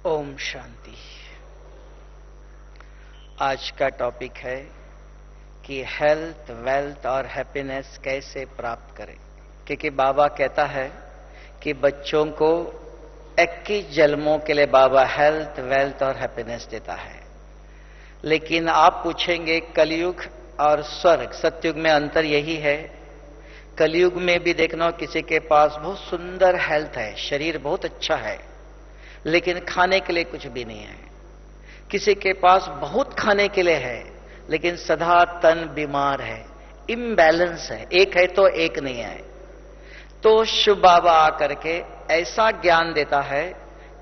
ओम शांति। आज का टॉपिक है कि हेल्थ, वेल्थ और हैप्पीनेस कैसे प्राप्त करें। क्योंकि बाबा कहता है कि बच्चों को 21 जन्मों के लिए बाबा हेल्थ, वेल्थ और हैप्पीनेस देता है। लेकिन आप पूछेंगे कलयुग और स्वर्ग, सतयुग में अंतर यही है। कलयुग में भी देखना किसी के पास बहुत सुंदर हेल्थ है, शरीर बहुत अच्छा है, लेकिन खाने के लिए कुछ भी नहीं है। किसी के पास बहुत खाने के लिए है, लेकिन सदा तन बीमार है, इम्बैलेंस है, एक है तो एक नहीं है। तो शिव बाबा आकर के ऐसा ज्ञान देता है,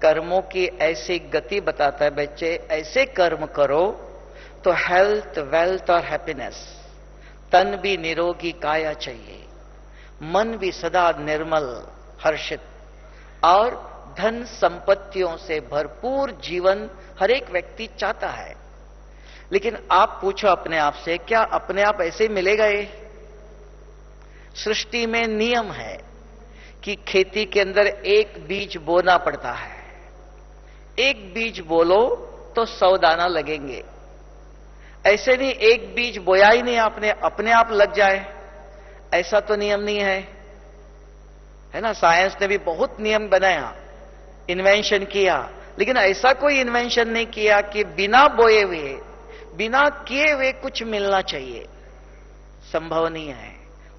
कर्मों की ऐसी गति बताता है, बच्चे ऐसे कर्म करो तो हेल्थ, वेल्थ और हैप्पीनेस, तन भी निरोगी काया चाहिए, मन भी सदा निर्मल हर्षित और धन संपत्तियों से भरपूर जीवन हर एक व्यक्ति चाहता है। लेकिन आप पूछो अपने आप से, क्या अपने आप ऐसे मिलेगा? ये सृष्टि में नियम है कि खेती के अंदर एक बीज बोना पड़ता है। एक बीज बोलो तो 100 दाना लगेंगे। ऐसे नहीं एक बीज बोया ही नहीं आपने, अपने आप लग जाए, ऐसा तो नियम नहीं है ना। साइंस ने भी बहुत नियम बनाया, इन्वेंशन किया, लेकिन ऐसा कोई इन्वेंशन नहीं किया कि बिना बोए हुए, बिना किए हुए कुछ मिलना चाहिए। संभव नहीं है,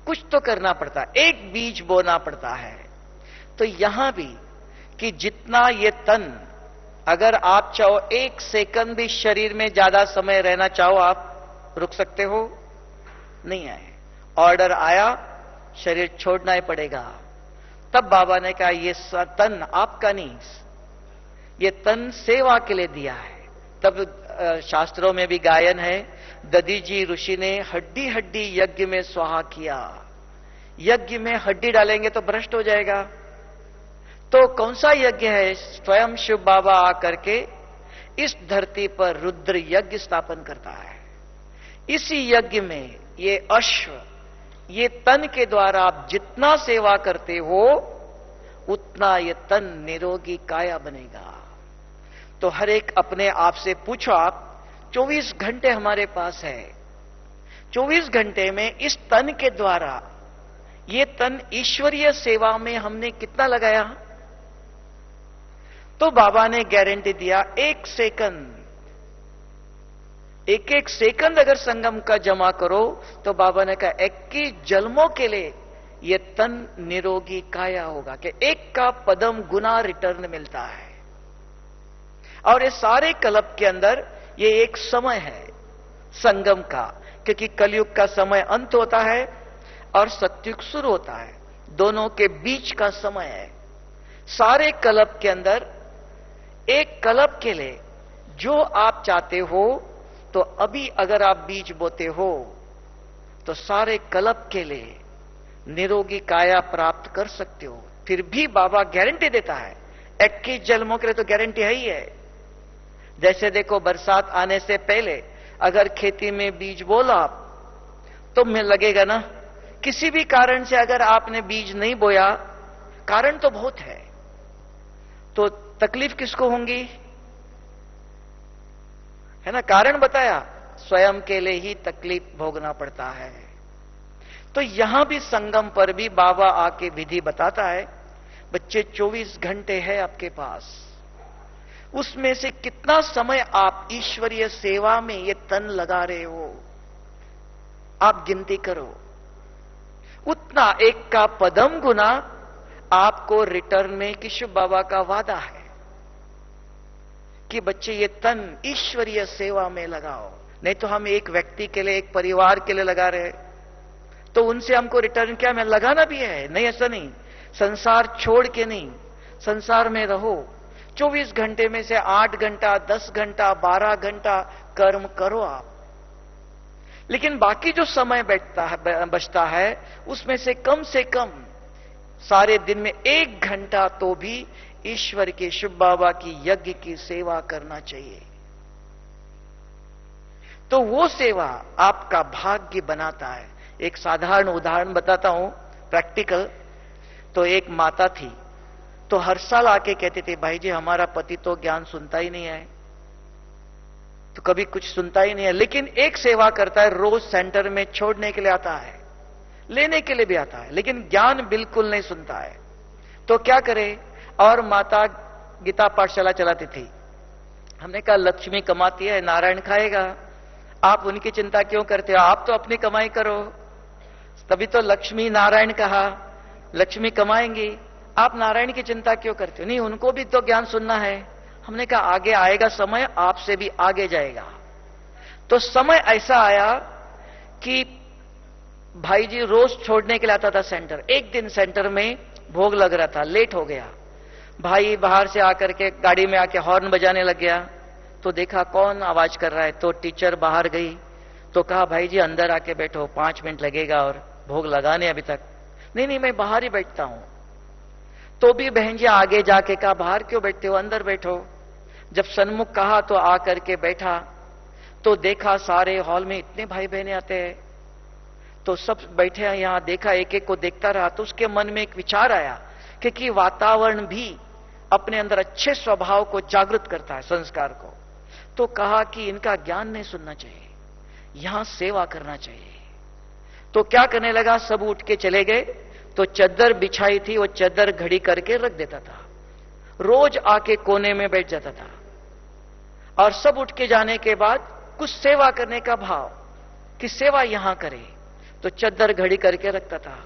कुछ तो करना पड़ता है, एक बीज बोना पड़ता है। तो यहां भी कि जितना ये तन, अगर आप चाहो 1 सेकंड भी शरीर में ज्यादा समय रहना चाहो, आप रुक सकते हो? नहीं है। ऑर्डर आया, शरीर छोड़ना ही पड़ेगा। तब बाबा ने कहा ये तन आपका नहीं, ये तन सेवा के लिए दिया है। तब शास्त्रों में भी गायन है, ददीजी ऋषि ने हड्डी हड्डी यज्ञ में स्वाहा किया। यज्ञ में हड्डी डालेंगे तो भ्रष्ट हो जाएगा। तो कौन सा यज्ञ है? स्वयं शिव बाबा आकर के इस धरती पर रुद्र यज्ञ स्थापन करता है। इसी यज्ञ में ये अश्व, ये तन के द्वारा आप जितना सेवा करते हो उतना ये तन निरोगी काया बनेगा। तो हर एक अपने आप से पूछो, आप 24 घंटे हमारे पास है, 24 घंटे में इस तन के द्वारा, ये तन ईश्वरीय सेवा में हमने कितना लगाया? तो बाबा ने गारंटी दिया, 1 सेकंड, एक एक सेकंड अगर संगम का जमा करो तो बाबा ने कहा 21 जन्मों के लिए यह तन निरोगी काया होगा, कि 1 का पदम गुना रिटर्न मिलता है। और ये सारे कल्प के अंदर ये एक समय है संगम का, क्योंकि कलयुग का समय अंत होता है और सतयुग शुरू होता है, दोनों के बीच का समय है। सारे कल्प के अंदर एक कल्प के लिए जो आप चाहते हो, तो अभी अगर आप बीज बोते हो तो सारे कल्प के लिए निरोगी काया प्राप्त कर सकते हो। फिर भी बाबा गारंटी देता है, 21 जन्मों के लिए तो गारंटी है ही है। जैसे देखो, बरसात आने से पहले अगर खेती में बीज बोला आप, तो में लगेगा ना। किसी भी कारण से अगर आपने बीज नहीं बोया, कारण तो बहुत है, तो तकलीफ किसको होंगी? है ना, कारण बताया, स्वयं के लिए ही तकलीफ भोगना पड़ता है। तो यहां भी संगम पर भी बाबा आके विधि बताता है, बच्चे 24 घंटे है आपके पास, उसमें से कितना समय आप ईश्वरीय सेवा में ये तन लगा रहे हो, आप गिनती करो। उतना 1 का पदम गुना आपको रिटर्न में कि शिव बाबा का वादा है कि बच्चे ये तन ईश्वरीय सेवा में लगाओ। नहीं तो हम एक व्यक्ति के लिए, एक परिवार के लिए लगा रहे, तो उनसे हमको रिटर्न क्या? मैं लगाना भी है नहीं, ऐसा नहीं। संसार छोड़ के नहीं, संसार में रहो। 24 घंटे में से 8 घंटा, 10 घंटा, 12 घंटा कर्म करो आप, लेकिन बाकी जो समय बचता है उसमें से कम सारे दिन में 1 घंटा तो भी ईश्वर के, शिव बाबा की यज्ञ की सेवा करना चाहिए। तो वो सेवा आपका भाग्य बनाता है। एक साधारण उदाहरण बताता हूं, प्रैक्टिकल। तो एक माता थी, तो हर साल आके कहते थे, भाई जी हमारा पति तो ज्ञान सुनता ही नहीं है, तो कभी कुछ सुनता ही नहीं है, लेकिन एक सेवा करता है, रोज सेंटर में छोड़ने के लिए आता है, लेने के लिए भी आता है, लेकिन ज्ञान बिल्कुल नहीं सुनता है। तो क्या करे? और माता गीता पाठशाला चलाती थी। हमने कहा लक्ष्मी कमाती है, नारायण खाएगा, आप उनकी चिंता क्यों करते हो? आप तो अपनी कमाई करो। तभी तो लक्ष्मी नारायण कहा, लक्ष्मी कमाएंगी, आप नारायण की चिंता क्यों करते हो? नहीं, उनको भी तो ज्ञान सुनना है। हमने कहा आगे आएगा समय, आपसे भी आगे जाएगा। तो समय ऐसा आया कि भाई जी रोज छोड़ने के लिए आता था सेंटर। एक दिन सेंटर में भोग लग रहा था, लेट हो गया। भाई बाहर से आकर के गाड़ी में आके हॉर्न बजाने लग गया। तो देखा कौन आवाज कर रहा है, तो टीचर बाहर गई। तो कहा भाई जी अंदर आके बैठो, 5 मिनट लगेगा और भोग लगाने अभी तक। नहीं नहीं, मैं बाहर ही बैठता हूं। तो भी बहन जी आगे जाके कहा बाहर क्यों बैठते हो, अंदर बैठो। जब सन्मुख कहा तो आकर के बैठा, तो देखा सारे हॉल में इतने भाई बहने आते हैं, तो सब बैठे हैं यहां। देखा, एक एक को देखता रहा, तो उसके मन में एक विचार आया कि वातावरण भी अपने अंदर अच्छे स्वभाव को जागृत करता है, संस्कार को। तो कहा कि इनका ज्ञान नहीं सुनना चाहिए, यहां सेवा करना चाहिए। तो क्या करने लगा, सब उठ के चले गए। तो चद्दर बिछाई थी, वो चद्दर घड़ी करके रख देता था, रोज आके कोने में बैठ जाता था। और सब उठ के जाने के बाद कुछ सेवा करने का भाव कि सेवा यहां करे, तो चद्दर घड़ी करके रखता था।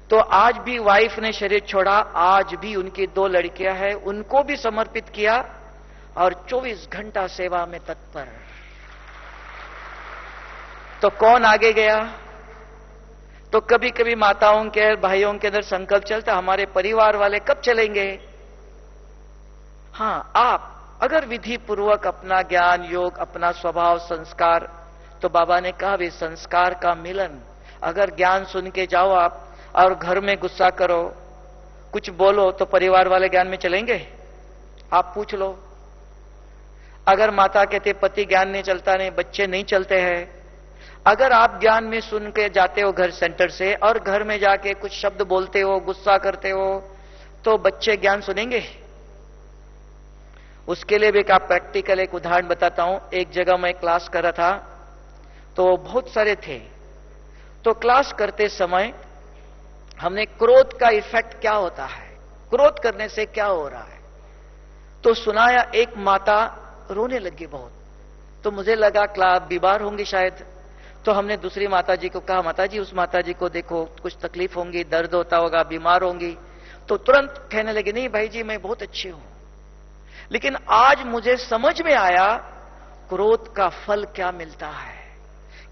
तो आज भी वाइफ ने शरीर छोड़ा, आज भी उनकी 2 लड़कियां हैं, उनको भी समर्पित किया और 24 घंटा सेवा में तत्पर। तो कौन आगे गया? तो कभी कभी माताओं के भाइयों के अंदर संकल्प चलता, हमारे परिवार वाले कब चलेंगे? हां, आप अगर विधि पूर्वक अपना ज्ञान योग, अपना स्वभाव संस्कार, तो बाबा ने कहा भी संस्कार का मिलन। अगर ज्ञान सुन के जाओ आप और घर में गुस्सा करो, कुछ बोलो, तो परिवार वाले ज्ञान में चलेंगे? आप पूछ लो। अगर माता कहते पति ज्ञान नहीं चलता, नहीं बच्चे नहीं चलते हैं। अगर आप ज्ञान में सुन के जाते हो घर सेंटर से और घर में जाके कुछ शब्द बोलते हो, गुस्सा करते हो, तो बच्चे ज्ञान सुनेंगे? उसके लिए भी एक प्रैक्टिकल एक उदाहरण बताता हूं। एक जगह मैं क्लास कर रहा था, तो बहुत सारे थे। तो क्लास करते समय हमने क्रोध का इफेक्ट क्या होता है, क्रोध करने से क्या हो रहा है, तो सुनाया। एक माता रोने लगी बहुत, तो मुझे लगा क्लास बीमार होंगी शायद। तो हमने दूसरी माता जी को कहा, माता जी उस माता जी को देखो, कुछ तकलीफ होंगी, दर्द होता होगा, बीमार होंगी। तो तुरंत कहने लगे, नहीं भाई जी मैं बहुत अच्छी हूं। लेकिन आज मुझे समझ में आया क्रोध का फल क्या मिलता है।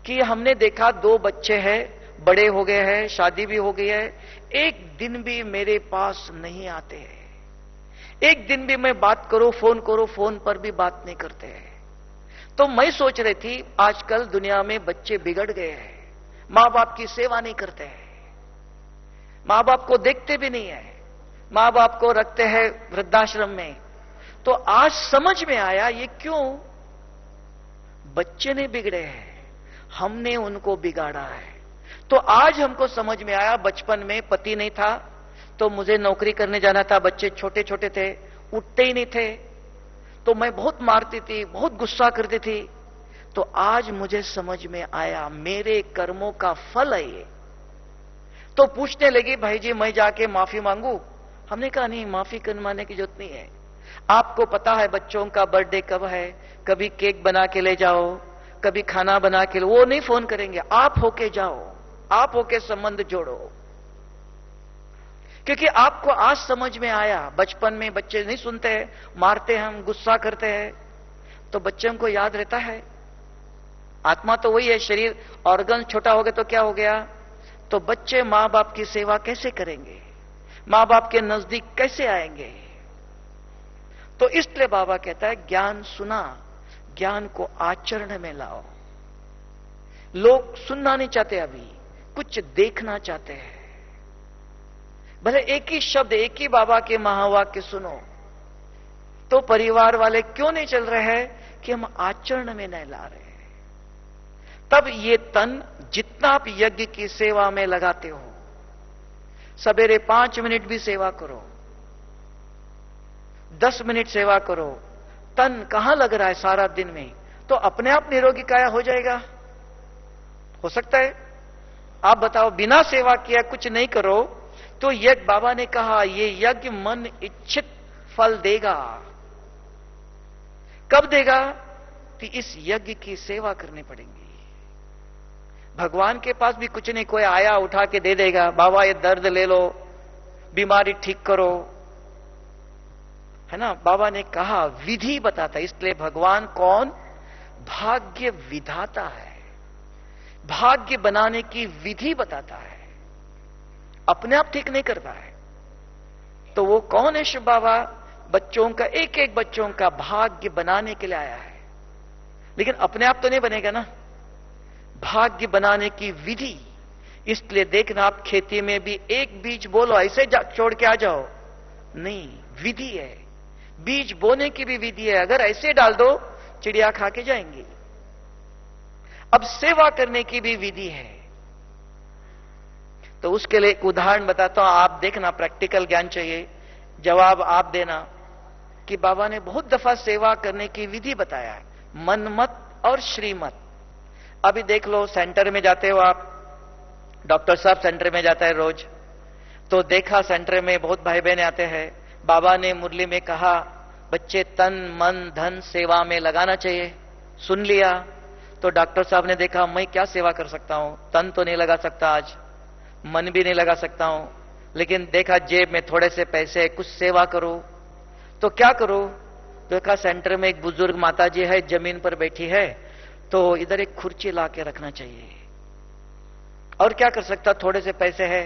कि हमने देखा 2 बच्चे हैं, बड़े हो गए हैं, शादी भी हो गई है, एक दिन भी मेरे पास नहीं आते हैं। एक दिन भी मैं बात करूं, फोन करूं, फोन पर भी बात नहीं करते हैं। तो मैं सोच रही थी आजकल दुनिया में बच्चे बिगड़ गए हैं, मां बाप की सेवा नहीं करते हैं, मां बाप को देखते भी नहीं है, मां बाप को रखते हैं वृद्धाश्रम में। तो आज समझ में आया ये क्यों? बच्चे नहीं बिगड़े हैं, हमने उनको बिगाड़ा है। तो आज हमको समझ में आया, बचपन में पति नहीं था तो मुझे नौकरी करने जाना था, बच्चे छोटे छोटे थे, उठते ही नहीं थे, तो मैं बहुत मारती थी, बहुत गुस्सा करती थी। तो आज मुझे समझ में आया मेरे कर्मों का फल है ये। तो पूछने लगी, भाई जी मैं जाके माफी मांगू? हमने कहा नहीं, माफी मांगने की जरूरत नहीं है। आपको पता है बच्चों का बर्थडे कब है, कभी केक बना के ले जाओ, कभी खाना बना के, वो नहीं फोन करेंगे, आप होके जाओ, आप होके संबंध जोड़ो। क्योंकि आपको आज समझ में आया, बचपन में बच्चे नहीं सुनते हैं, मारते हैं, हम गुस्सा करते हैं, तो बच्चों को याद रहता है। आत्मा तो वही है, शरीर ऑर्गन छोटा हो गया तो क्या हो गया? तो बच्चे मां बाप की सेवा कैसे करेंगे, मां बाप के नजदीक कैसे आएंगे? तो इसलिए बाबा कहता है ज्ञान सुना, ज्ञान को आचरण में लाओ। लोग सुनना नहीं चाहते, अभी कुछ देखना चाहते हैं। भले एक ही शब्द, एक ही बाबा के महावाक्य सुनो, तो परिवार वाले क्यों नहीं चल रहे हैं? कि हम आचरण में नहीं ला रहे हैं। तब ये तन जितना आप यज्ञ की सेवा में लगाते हो, सवेरे 5 मिनट भी सेवा करो, 10 मिनट सेवा करो, तन कहां लग रहा है सारा दिन में, तो अपने आप निरोगी काया हो जाएगा? हो सकता है? आप बताओ, बिना सेवा किया कुछ नहीं करो तो यज्ञ, बाबा ने कहा ये यज्ञ मन इच्छित फल देगा। कब देगा? कि इस यज्ञ की सेवा करनी पड़ेगी। भगवान के पास भी कुछ नहीं, कोई आया उठा के दे देगा, बाबा ये दर्द ले लो, बीमारी ठीक करो, है ना? बाबा ने कहा विधि बताता, इसलिए भगवान कौन? भाग्य विधाता है, भाग्य बनाने की विधि बताता है, अपने आप ठीक नहीं करता है। तो वो कौन है शिव बाबा? बच्चों का, एक एक बच्चों का भाग्य बनाने के लिए आया है, लेकिन अपने आप तो नहीं बनेगा ना, भाग्य बनाने की विधि। इसलिए देखना, आप खेती में भी एक बीज बोलो ऐसे छोड़ के आ जाओ, नहीं, विधि है। बीज बोने की भी विधि है, अगर ऐसे डाल दो चिड़िया खा के जाएंगी। अब सेवा करने की भी विधि है। तो उसके लिए एक उदाहरण बताता हूं, आप देखना, प्रैक्टिकल ज्ञान चाहिए, जवाब आप देना कि बाबा ने बहुत दफा सेवा करने की विधि बताया है, मनमत और श्रीमत। अभी देख लो, सेंटर में जाते हो आप, डॉक्टर साहब सेंटर में जाता है रोज, तो देखा सेंटर में बहुत भाई बहन आते हैं। बाबा ने मुरली में कहा बच्चे तन मन धन सेवा में लगाना चाहिए, सुन लिया। तो डॉक्टर साहब ने देखा मैं क्या सेवा कर सकता हूं, तन तो नहीं लगा सकता आज, मन भी नहीं लगा सकता हूं, लेकिन देखा जेब में थोड़े से पैसे, कुछ सेवा करो। तो क्या करो? देखा सेंटर में एक बुजुर्ग माता जी है, जमीन पर बैठी है, तो इधर एक खुर्ची ला के रखना चाहिए। और क्या कर सकता, थोड़े से पैसे है,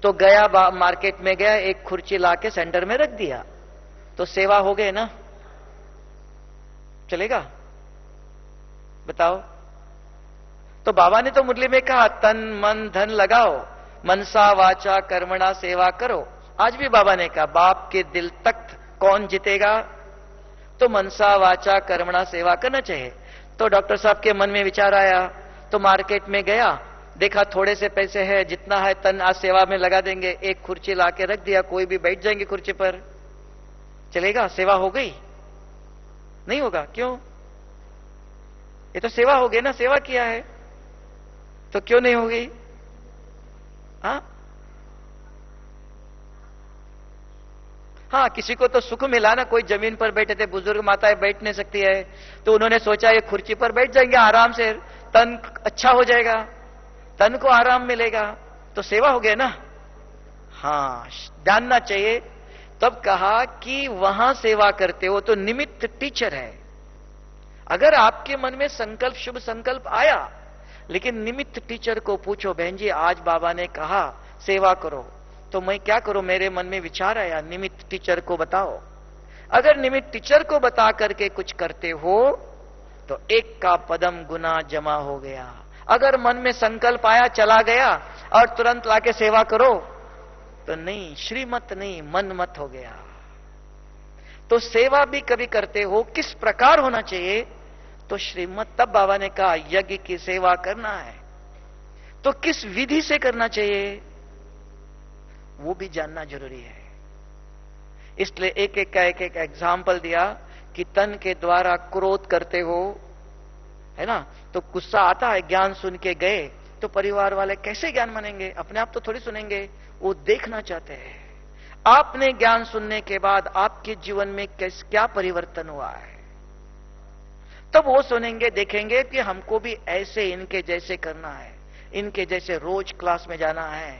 तो गया मार्केट में गया, एक खुर्ची ला के सेंटर में रख दिया, तो सेवा हो गए ना? चलेगा? बताओ। तो बाबा ने तो मुरली में कहा तन मन धन लगाओ, मनसा वाचा कर्मणा सेवा करो। आज भी बाबा ने कहा बाप के दिल तख्त कौन जीतेगा? तो मनसा वाचा कर्मणा सेवा करना चाहिए। तो डॉक्टर साहब के मन में विचार आया, तो मार्केट में गया, देखा थोड़े से पैसे है, जितना है तन आज सेवा में लगा देंगे, एक खुर्ची ला के रख दिया, कोई भी बैठ जाएंगे खुर्ची पर, चलेगा? सेवा हो गई? नहीं होगा। क्यों? ये तो सेवा हो गई ना, सेवा किया है, तो क्यों नहीं हो गई? हाँ, किसी को तो सुख मिला ना, कोई जमीन पर बैठे थे, बुजुर्ग माताएं बैठ नहीं सकती है, तो उन्होंने सोचा ये खुर्ची पर बैठ जाएंगे आराम से, तन अच्छा हो जाएगा, तन को आराम मिलेगा, तो सेवा हो गया ना। हाँ, जानना चाहिए। तब कहा कि वहां सेवा करते हो तो निमित्त टीचर है। अगर आपके मन में संकल्प, शुभ संकल्प आया, लेकिन निमित्त टीचर को पूछो, बहन जी आज बाबा ने कहा सेवा करो, तो मैं क्या करूं, मेरे मन में विचार आया, निमित्त टीचर को बताओ। अगर निमित्त टीचर को बता करके कुछ करते हो तो एक का पदम गुना जमा हो गया। अगर मन में संकल्प आया, चला गया और तुरंत लाके सेवा करो, तो नहीं, श्रीमत नहीं, मन मत हो गया। तो सेवा भी कभी करते हो, किस प्रकार होना चाहिए? तो श्रीमत। तब बाबा ने कहा यज्ञ की सेवा करना है तो किस विधि से करना चाहिए, वो भी जानना जरूरी है। इसलिए एक एक का एक एक एग्जाम्पल दिया कि तन के द्वारा क्रोध करते हो, है ना, तो गुस्सा आता है, ज्ञान सुन के गए तो परिवार वाले कैसे ज्ञान मानेंगे? अपने आप तो थोड़ी सुनेंगे, वो देखना चाहते हैं आपने ज्ञान सुनने के बाद आपके जीवन में क्या परिवर्तन हुआ है। तब वो सुनेंगे, देखेंगे कि हमको भी ऐसे इनके जैसे करना है, इनके जैसे रोज क्लास में जाना है।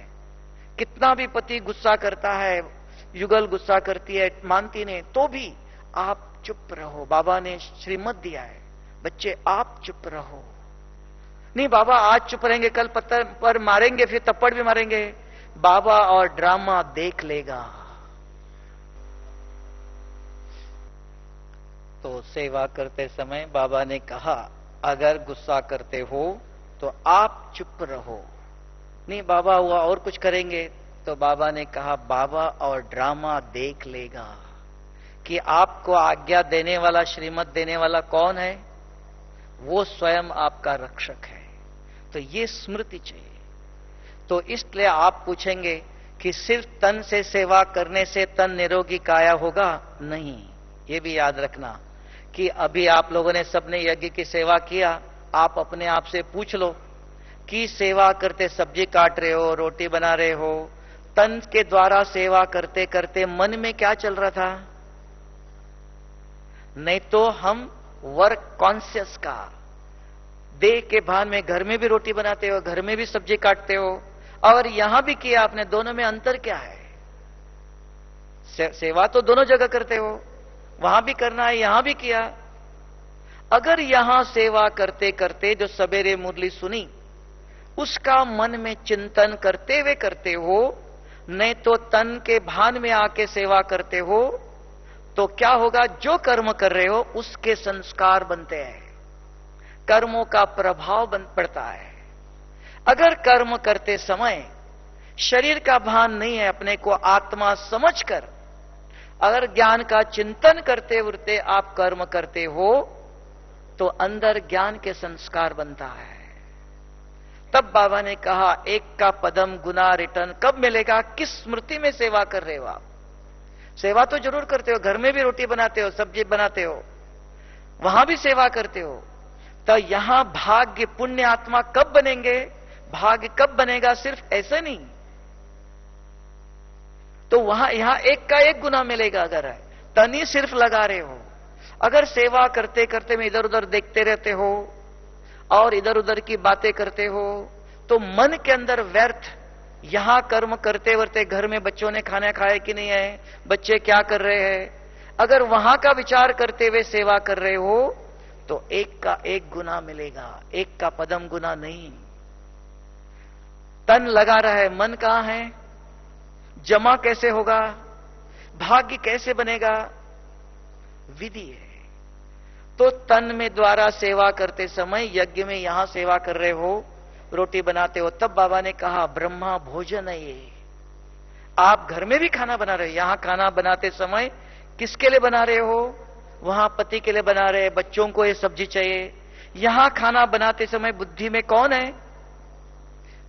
कितना भी पति गुस्सा करता है, युगल गुस्सा करती है, मानती नहीं, तो भी आप चुप रहो। बाबा ने श्रीमत दिया है, बच्चे आप चुप रहो। नहीं बाबा आज चुप रहेंगे, कल पत्थर पर मारेंगे, फिर थप्पड़ भी मारेंगे, बाबा और ड्रामा देख लेगा। तो सेवा करते समय बाबा ने कहा अगर गुस्सा करते हो तो आप चुप रहो। नहीं बाबा हुआ और कुछ करेंगे, तो बाबा ने कहा बाबा और ड्रामा देख लेगा कि आपको आज्ञा देने वाला, श्रीमत देने वाला कौन है? वो स्वयं आपका रक्षक है। तो ये स्मृति चाहिए। तो इसलिए आप पूछेंगे कि सिर्फ तन से सेवा करने से तन निरोगी काया होगा, नहीं। ये भी याद रखना कि अभी आप लोगों ने सबने यज्ञ की सेवा किया, आप अपने आप से पूछ लो कि सेवा करते सब्जी काट रहे हो, रोटी बना रहे हो, तन के द्वारा सेवा करते करते मन में क्या चल रहा था? नहीं तो हम वर्क कॉन्शियस का देह के भान में घर में भी रोटी बनाते हो, घर में भी सब्जी काटते हो, और यहां भी किया आपने, दोनों में अंतर क्या है? सेवा तो दोनों जगह करते हो, वहां भी करना है, यहां भी किया। अगर यहां सेवा करते करते जो सवेरे मुरली सुनी उसका मन में चिंतन करते हुए करते हो, नहीं तो तन के भान में आके सेवा करते हो, तो क्या होगा? जो कर्म कर रहे हो उसके संस्कार बनते हैं, कर्मों का प्रभाव पड़ता है। अगर कर्म करते समय शरीर का भान नहीं है, अपने को आत्मा समझकर अगर ज्ञान का चिंतन करते उड़ते आप कर्म करते हो, तो अंदर ज्ञान के संस्कार बनता है। तब बाबा ने कहा, एक का पदम गुना रिटर्न कब मिलेगा? किस स्मृति में सेवा कर रहे हो आप? सेवा तो जरूर करते हो, घर में भी रोटी बनाते हो, सब्जी बनाते हो, वहां भी सेवा करते हो, तो यहां भाग्य पुण्य आत्मा कब बनेंगे? भाग्य कब बनेगा? सिर्फ ऐसे नहीं, तो वहां यहां एक का एक गुना मिलेगा। अगर तनी सिर्फ लगा रहे हो, अगर सेवा करते करते में इधर उधर देखते रहते हो और इधर उधर की बातें करते हो, तो मन के अंदर व्यर्थ, यहां कर्म करते वरते घर में बच्चों ने खाना खाया कि नहीं है, बच्चे क्या कर रहे हैं, अगर वहां का विचार करते हुए सेवा कर रहे हो, तो एक का एक गुना मिलेगा, एक का पदम गुना नहीं। तन लगा रहा है, मन कहां है? जमा कैसे होगा? भाग्य कैसे बनेगा? विधि है। तो तन में द्वारा सेवा करते समय, यज्ञ में यहां सेवा कर रहे हो, रोटी बनाते हो, तब बाबा ने कहा ब्रह्मा भोजन है ये। आप घर में भी खाना बना रहे हो, यहां खाना बनाते समय किसके लिए बना रहे हो? वहां पति के लिए बना रहे, बच्चों को ये सब्जी चाहिए। यहां खाना बनाते समय बुद्धि में कौन है?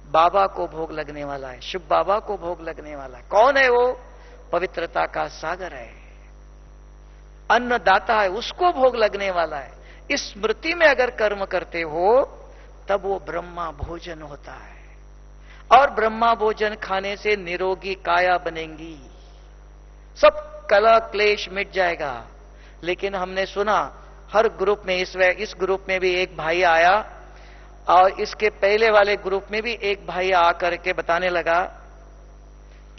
बाबा को भोग लगने वाला है, शिव बाबा को भोग लगने वाला है। कौन है वो? पवित्रता का सागर है, अन्नदाता है, उसको भोग लगने वाला है। इस स्मृति में अगर कर्म करते हो, तब वो ब्रह्मा भोजन होता है। और ब्रह्मा भोजन खाने से निरोगी काया बनेंगी, सब कलह क्लेश मिट जाएगा। लेकिन हमने सुना हर ग्रुप में, इस ग्रुप में भी एक भाई आया, और इसके पहले वाले ग्रुप में भी एक भाई आकर के बताने लगा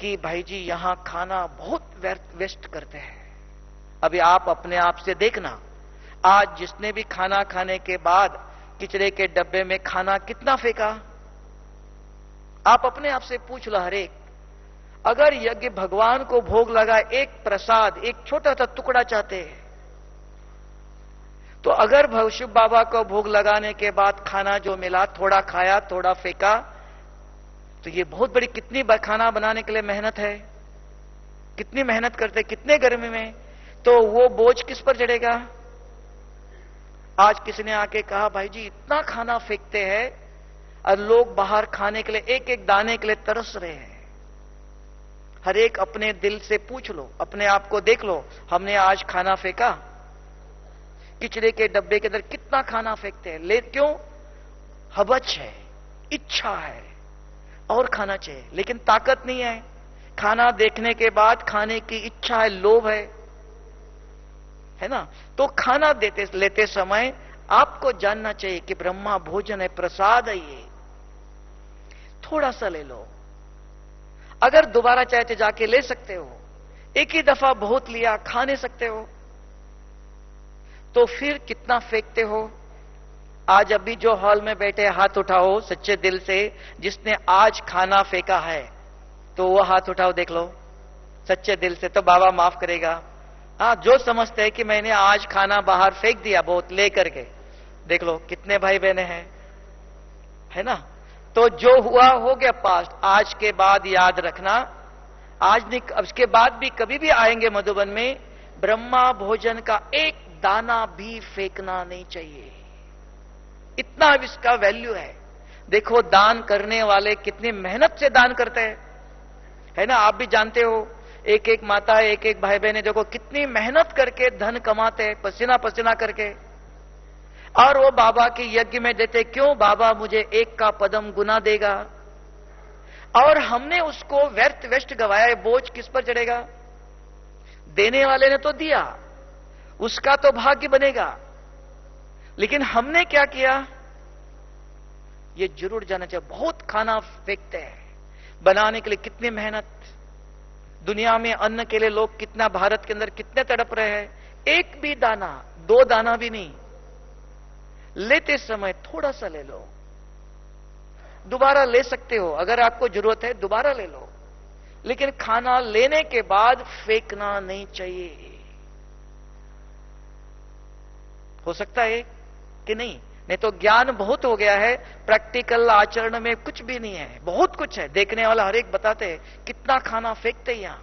कि भाई जी यहां खाना बहुत वेस्ट करते हैं। अभी आप अपने आप से देखना, आज जिसने भी खाना खाने के बाद किचड़े के डब्बे में खाना कितना फेंका, आप अपने आप से पूछ लो। हर एक, अगर यज्ञ भगवान को भोग लगा, एक प्रसाद, एक छोटा सा टुकड़ा चाहते हैं, तो अगर शिव बाबा को भोग लगाने के बाद खाना जो मिला, थोड़ा खाया थोड़ा फेंका, तो ये बहुत बड़ी, कितनी खाना बनाने के लिए मेहनत है, कितनी मेहनत करते, कितने गर्मी में, तो वो बोझ किस पर चढ़ेगा? आज किसी ने आके कहा भाई जी इतना खाना फेंकते हैं और लोग बाहर खाने के लिए एक एक दाने के लिए तरस रहे हैं। हर एक अपने दिल से पूछ लो, अपने आप को देख लो, हमने आज खाना फेंका? किचड़े के डब्बे के अंदर कितना खाना फेंकते हैं, ले क्यों? हबच है, इच्छा है और खाना चाहिए, लेकिन ताकत नहीं है। खाना देखने के बाद खाने की इच्छा है, लोभ है ना? तो खाना लेते समय आपको जानना चाहिए कि ब्रह्मा भोजन है, प्रसाद है, ये थोड़ा सा ले लो। अगर दोबारा चाहे तो जाके ले सकते हो, एक ही दफा बहुत लिया, खा नहीं सकते हो, तो फिर कितना फेंकते हो? आज अभी जो हॉल में बैठे हाथ उठाओ सच्चे दिल से, जिसने आज खाना फेंका है, तो वो हाथ उठाओ, देख लो सच्चे दिल से, तो बाबा माफ करेगा। हाँ, जो समझते हैं कि मैंने आज खाना बाहर फेंक दिया बहुत ले करके, देख लो कितने भाई बहने हैं, है ना? तो जो हुआ हो गया पास्ट। आज के बाद याद रखना, आज नहीं, अब इसके बाद भी कभी भी आएंगे मधुबन में, ब्रह्मा भोजन का एक दाना भी फेंकना नहीं चाहिए। इतना इसका वैल्यू है। देखो दान करने वाले कितनी मेहनत से दान करते हैं, है ना? आप भी जानते हो, एक एक माता, एक एक भाई बहन देखो कितनी मेहनत करके धन कमाते हैं, पसीना पसीना करके, और वो बाबा के यज्ञ में देते। क्यों? बाबा मुझे एक का पदम गुना देगा। और हमने उसको व्यर्थ वेस्ट गवाया, बोझ किस पर चढ़ेगा? देने वाले ने तो दिया, उसका तो भाग्य बनेगा, लेकिन हमने क्या किया? ये जरूर जाना चाहिए। बहुत खाना फेंकते हैं बनाने के लिए, कितनी मेहनत। दुनिया में अन्न के लिए लोग कितना, भारत के अंदर कितने तड़प रहे हैं। एक भी दाना, 2 दाना भी नहीं, लेते समय थोड़ा सा ले लो, दोबारा ले सकते हो, अगर आपको जरूरत है दोबारा ले लो, लेकिन खाना लेने के बाद फेंकना नहीं चाहिए। हो सकता है कि नहीं? नहीं तो ज्ञान बहुत हो गया है, प्रैक्टिकल आचरण में कुछ भी नहीं है। बहुत कुछ है, देखने वाला हर एक बताते हैं कितना खाना फेंकते हैं यहां।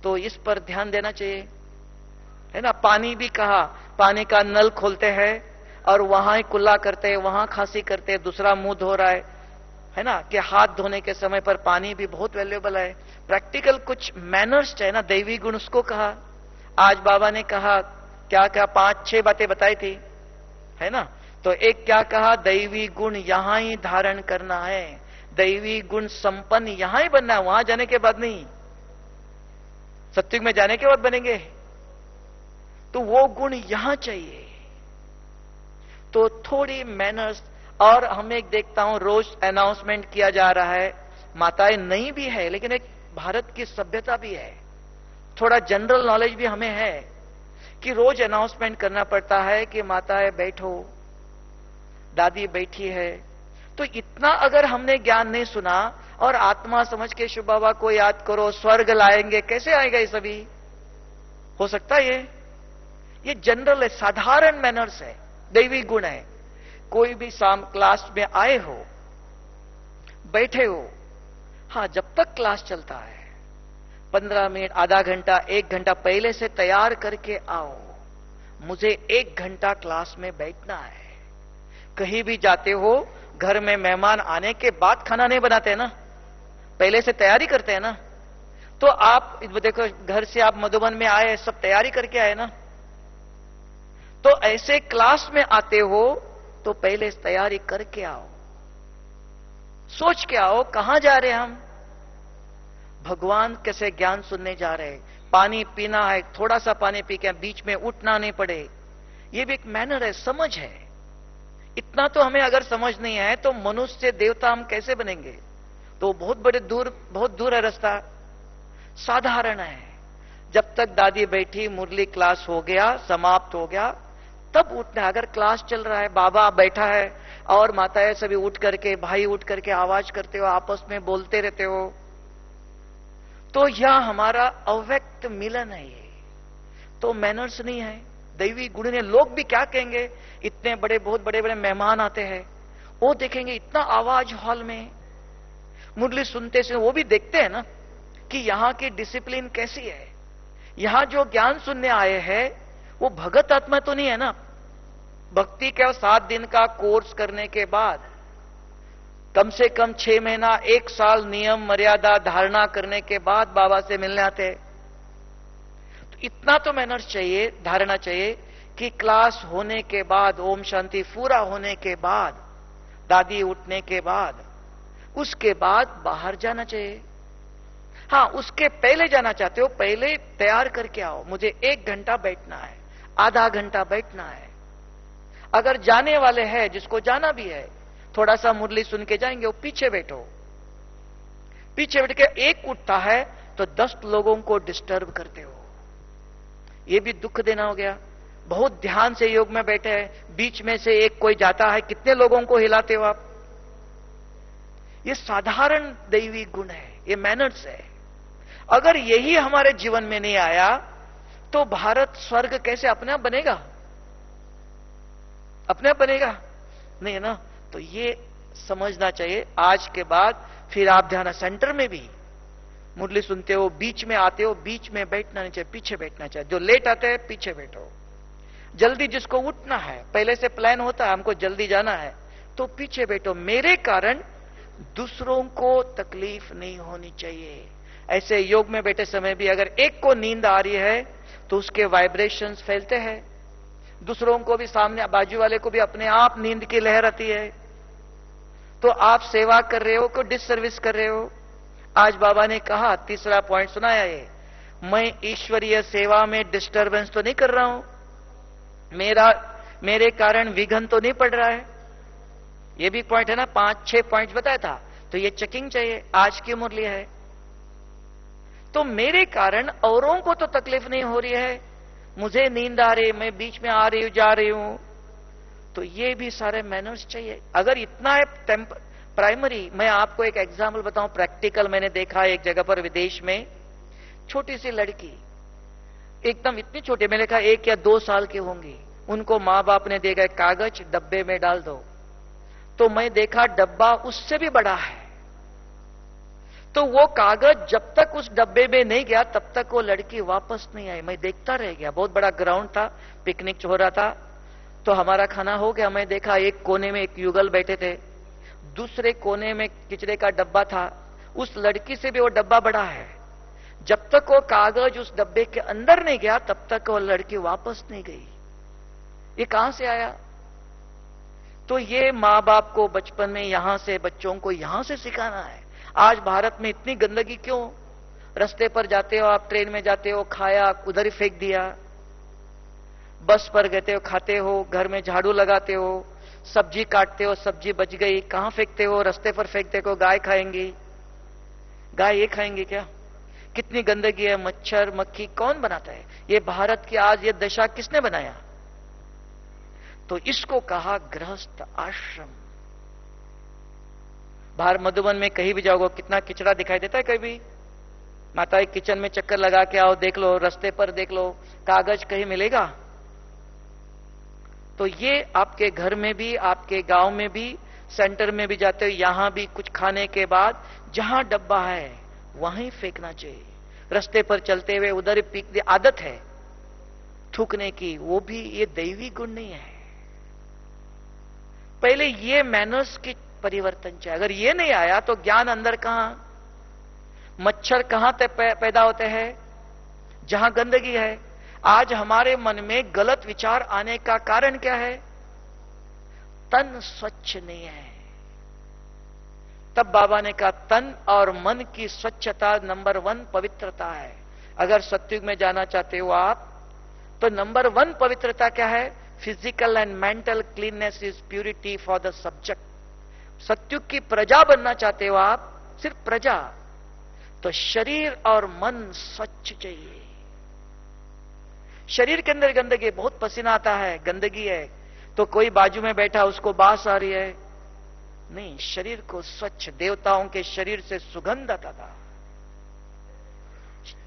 तो इस पर ध्यान देना चाहिए, है ना? पानी भी कहा, पानी का नल खोलते हैं और वहां ही कुल्ला करते हैं, वहां खांसी करते हैं, दूसरा मुंह धो रहा है ना? कि हाथ धोने के समय पर पानी भी बहुत वैल्यूएबल है। प्रैक्टिकल कुछ मैनर्स है ना, दैवी गुण, उसको कहा। आज बाबा ने कहा क्या क्या, 5-6 बातें बताई थी, है ना? तो एक क्या कहा? दैवी गुण यहां ही धारण करना है, दैवी गुण संपन्न यहां ही बनना है, वहां जाने के बाद नहीं। सत्युग में जाने के बाद बनेंगे, तो वो गुण यहां चाहिए। तो थोड़ी मैनर्स। और हमें एक देखता हूं रोज अनाउंसमेंट किया जा रहा है, माताएं नहीं भी है, लेकिन एक भारत की सभ्यता भी है, थोड़ा जनरल नॉलेज भी हमें है कि रोज अनाउंसमेंट करना पड़ता है कि माताएं बैठो, दादी बैठी है। तो इतना अगर हमने ज्ञान नहीं सुना और आत्मा समझ के शिव बाबा को याद करो, स्वर्ग लाएंगे, कैसे आएगा ये सभी? हो सकता है ये जनरल है, साधारण मैनर्स है, दैवी गुण है। कोई भी शाम क्लास में आए हो, बैठे हो, हां जब तक क्लास चलता है 15 मिनट, आधा घंटा, 1 घंटा पहले से तैयार करके आओ, मुझे 1 घंटा क्लास में बैठना है। कहीं भी जाते हो, घर में मेहमान आने के बाद खाना नहीं बनाते हैं ना, पहले से तैयारी करते हैं ना। तो आप देखो, घर से आप मधुबन में आए, सब तैयारी करके आए ना। तो ऐसे क्लास में आते हो तो पहले तैयारी करके आओ, सोच के आओ कहां जा रहे हैं हम, भगवान कैसे ज्ञान सुनने जा रहे हैं। पानी पीना है, थोड़ा सा पानी पी के बीच में उठना नहीं पड़े, ये भी एक मैनर है, समझ है। इतना तो हमें अगर समझ नहीं है तो मनुष्य देवता हम कैसे बनेंगे? तो बहुत दूर है रास्ता। साधारण है, जब तक दादी बैठी, मुरली क्लास हो गया, समाप्त हो गया, तब उठना है। अगर क्लास चल रहा है, बाबा बैठा है और माताएं सभी उठ करके, भाई उठ करके आवाज करते हो, आपस में बोलते रहते हो, तो यह हमारा अव्यक्त मिलन है। ये तो मैनर्स नहीं है, दैवी गुण ने। लोग भी क्या कहेंगे? इतने बड़े, बहुत बड़े बड़े मेहमान आते हैं, वो देखेंगे इतना आवाज हॉल में, मुरली सुनते से वो भी देखते हैं ना कि यहां की डिसिप्लिन कैसी है। यहां जो ज्ञान सुनने आए हैं वो भगत आत्मा तो नहीं है ना। भक्ति के 7 दिन का कोर्स करने के बाद, कम से कम 6 महीना, 1 साल नियम मर्यादा धारणा करने के बाद बाबा से मिलने आते हैं। तो इतना तो मैनर्स चाहिए, धारणा चाहिए कि क्लास होने के बाद, ओम शांति पूरा होने के बाद, दादी उठने के बाद, उसके बाद बाहर जाना चाहिए। हां, उसके पहले जाना चाहते हो, पहले तैयार करके आओ, मुझे 1 घंटा बैठना है, आधा घंटा बैठना है। अगर जाने वाले हैं, जिसको जाना भी है, थोड़ा सा मुरली सुन के जाएंगे, वो पीछे बैठो। पीछे बैठ के एक उठता है तो 10 लोगों को डिस्टर्ब करते हो, ये भी दुख देना हो गया। बहुत ध्यान से योग में बैठे हैं, बीच में से एक कोई जाता है, कितने लोगों को हिलाते हो आप? ये साधारण दैवी गुण है, ये मैनर्स है। अगर यही हमारे जीवन में नहीं आया तो भारत स्वर्ग कैसे अपने आप बनेगा? अपने आप बनेगा नहीं है ना। तो ये समझना चाहिए। आज के बाद फिर आप ध्यान सेंटर में भी मुरली सुनते हो, बीच में आते हो, बीच में बैठना नहीं चाहिए, पीछे बैठना चाहिए। जो लेट आते हैं पीछे बैठो। जल्दी जिसको उठना है, पहले से प्लान होता है हमको जल्दी जाना है, तो पीछे बैठो। मेरे कारण दूसरों को तकलीफ नहीं होनी चाहिए। ऐसे योग में बैठे समय भी अगर एक को नींद आ रही है तो उसके वाइब्रेशंस फैलते हैं, दूसरों को भी, सामने बाजू वाले को भी अपने आप नींद की लहर आती है। तो आप सेवा कर रहे हो को डिससर्विस कर रहे हो। आज बाबा ने कहा, तीसरा पॉइंट सुनाया ये, मैं ईश्वरीय सेवा में डिस्टरबेंस तो नहीं कर रहा हूं, मेरे कारण विघन तो नहीं पड़ रहा है। ये भी पॉइंट है ना, 5-6 पॉइंट बताया था, तो ये चेकिंग चाहिए। आज की मुरली है तो मेरे कारण औरों को तो तकलीफ नहीं हो रही है, मुझे नींद आ रही है, मैं बीच में आ रही हूं जा रही हूं, तो ये भी सारे मैनर्स चाहिए। अगर इतना है प्राइमरी, मैं आपको एक एग्जाम्पल बताऊं, प्रैक्टिकल मैंने देखा एक जगह पर विदेश में, छोटी सी लड़की, एकदम इतनी छोटी, मैंने कहा 1 या 2 साल की होंगी, उनको मां बाप ने दे गए कागज, डब्बे में डाल दो। तो मैं देखा डब्बा उससे भी बड़ा है, तो वो कागज जब तक उस डब्बे में नहीं गया तब तक वो लड़की वापस नहीं आई। मैं देखता रह गया। बहुत बड़ा ग्राउंड था, पिकनिक हो रहा था, तो हमारा खाना हो गया। मैं देखा एक कोने में एक युगल बैठे थे, दूसरे कोने में किचड़े का डब्बा था, उस लड़की से भी वो डब्बा बड़ा है। जब तक वो कागज उस डब्बे के अंदर नहीं गया तब तक वो लड़की वापस नहीं गई। ये कहां से आया? तो ये मां बाप को बचपन में यहां से बच्चों को यहां से सिखाना है। आज भारत में इतनी गंदगी क्यों? रास्ते पर जाते हो आप, ट्रेन में जाते हो, खाया उधर ही फेंक दिया, बस पर गए हो खाते हो, घर में झाड़ू लगाते हो, सब्जी काटते हो, सब्जी बच गई, कहां फेंकते हो? रास्ते पर फेंकते हो। गाय खाएंगी, गाय ये खाएंगी क्या? कितनी गंदगी है, मच्छर मक्खी कौन बनाता है? ये भारत की आज ये दशा किसने बनाया? तो इसको कहा गृहस्थ आश्रम। बाहर मधुबन में कहीं भी जाओगे कितना किचड़ा दिखाई देता है। कभी माता किचन में चक्कर लगा के आओ, देख लो, रास्ते पर देख लो, कागज कहीं मिलेगा? तो ये आपके घर में भी, आपके गांव में भी, सेंटर में भी जाते हो, यहां भी कुछ खाने के बाद जहां डब्बा है वहीं फेंकना चाहिए। रास्ते पर चलते हुए उधर ही पीक दी, आदत है थूकने की, वो भी ये दैवी गुण नहीं है। पहले ये मैनर्स की परिवर्तन चाहिए। अगर ये नहीं आया तो ज्ञान अंदर कहां? मच्छर कहां पैदा होते हैं? जहां गंदगी है। आज हमारे मन में गलत विचार आने का कारण क्या है? तन स्वच्छ नहीं है। तब बाबा ने कहा तन और मन की स्वच्छता नंबर 1 पवित्रता है। अगर सत्युग में जाना चाहते हो आप, तो नंबर 1 पवित्रता क्या है? Physical and mental cleanness is purity for the subject. Satyug की प्रजा बनना चाहते हो आप, सिर्फ प्रजा, तो शरीर और मन स्वच्छ चाहिए। शरीर के अंदर गंदगी, बहुत पसीना आता है, गंदगी है, तो कोई बाजू में बैठा उसको बास आ रही है, नहीं, शरीर को स्वच्छ। देवताओं के शरीर से सुगंध आता था,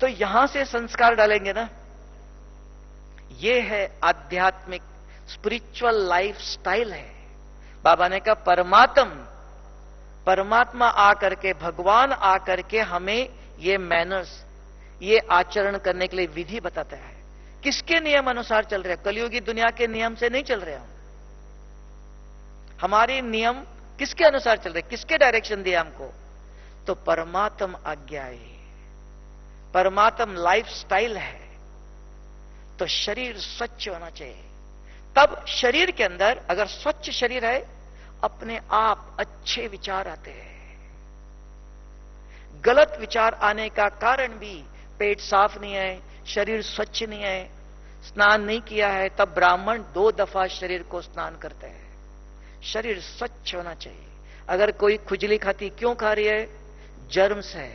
तो यहां से संस्कार डालेंगे ना। ये है आध्यात्मिक स्पिरिचुअल लाइफ स्टाइल है। बाबा ने कहा परमात्मा आकर के, भगवान आकर के हमें ये मैनर्स, ये आचरण करने के लिए विधि बताता है। किसके नियम अनुसार चल रहे हैं? कलयुगी दुनिया के नियम से नहीं चल रहे हम। हमारे नियम किसके अनुसार चल रहे? किसके डायरेक्शन दिया हमको? तो परमात्म आज्ञा है, परमात्म लाइफ स्टाइल है। तो शरीर स्वच्छ होना चाहिए। तब शरीर के अंदर अगर स्वच्छ शरीर है, अपने आप अच्छे विचार आते हैं। गलत विचार आने का कारण भी पेट साफ नहीं है, शरीर स्वच्छ नहीं है, स्नान नहीं किया है, तब ब्राह्मण 2 दफा शरीर को स्नान करते हैं। शरीर स्वच्छ होना चाहिए। अगर कोई खुजली खाती, क्यों खा रही है? जर्म्स है।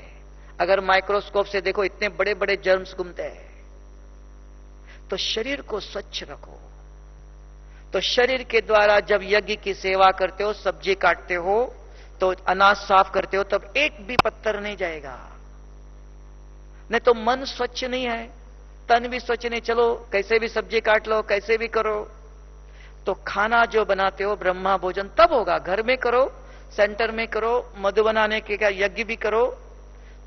अगर माइक्रोस्कोप से देखो इतने बड़े बड़े जर्म्स घूमते हैं। तो शरीर को स्वच्छ रखो। तो शरीर के द्वारा जब यज्ञ की सेवा करते हो, सब्जी काटते हो, तो अनाज साफ करते हो, तब एक भी पत्थर नहीं जाएगा। नहीं तो मन स्वच्छ नहीं है, तन भी स्वच्छ नहीं, चलो कैसे भी सब्जी काट लो, कैसे भी करो, तो खाना जो बनाते हो ब्रह्मा भोजन तब होगा। घर में करो, सेंटर में करो, मधु बनाने के क्या यज्ञ भी करो,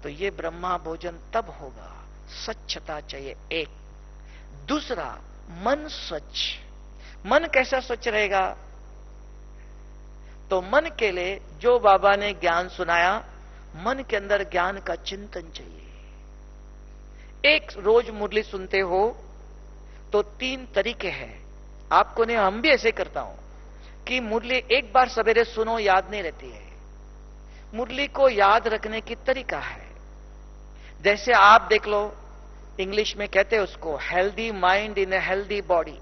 तो ये ब्रह्मा भोजन तब होगा। स्वच्छता चाहिए एक। दूसरा, मन स्वच्छ। मन कैसा स्वच्छ रहेगा? तो मन के लिए जो बाबा ने ज्ञान सुनाया, मन के अंदर ज्ञान का चिंतन चाहिए। एक रोज मुरली सुनते हो तो 3 तरीके हैं। आपको नहीं, हम भी ऐसे करता हूं कि मुरली एक बार सवेरे सुनो, याद नहीं रहती है। मुरली को याद रखने की तरीका है। जैसे आप देख लो, इंग्लिश में कहते हैं उसको healthy mind in a healthy body.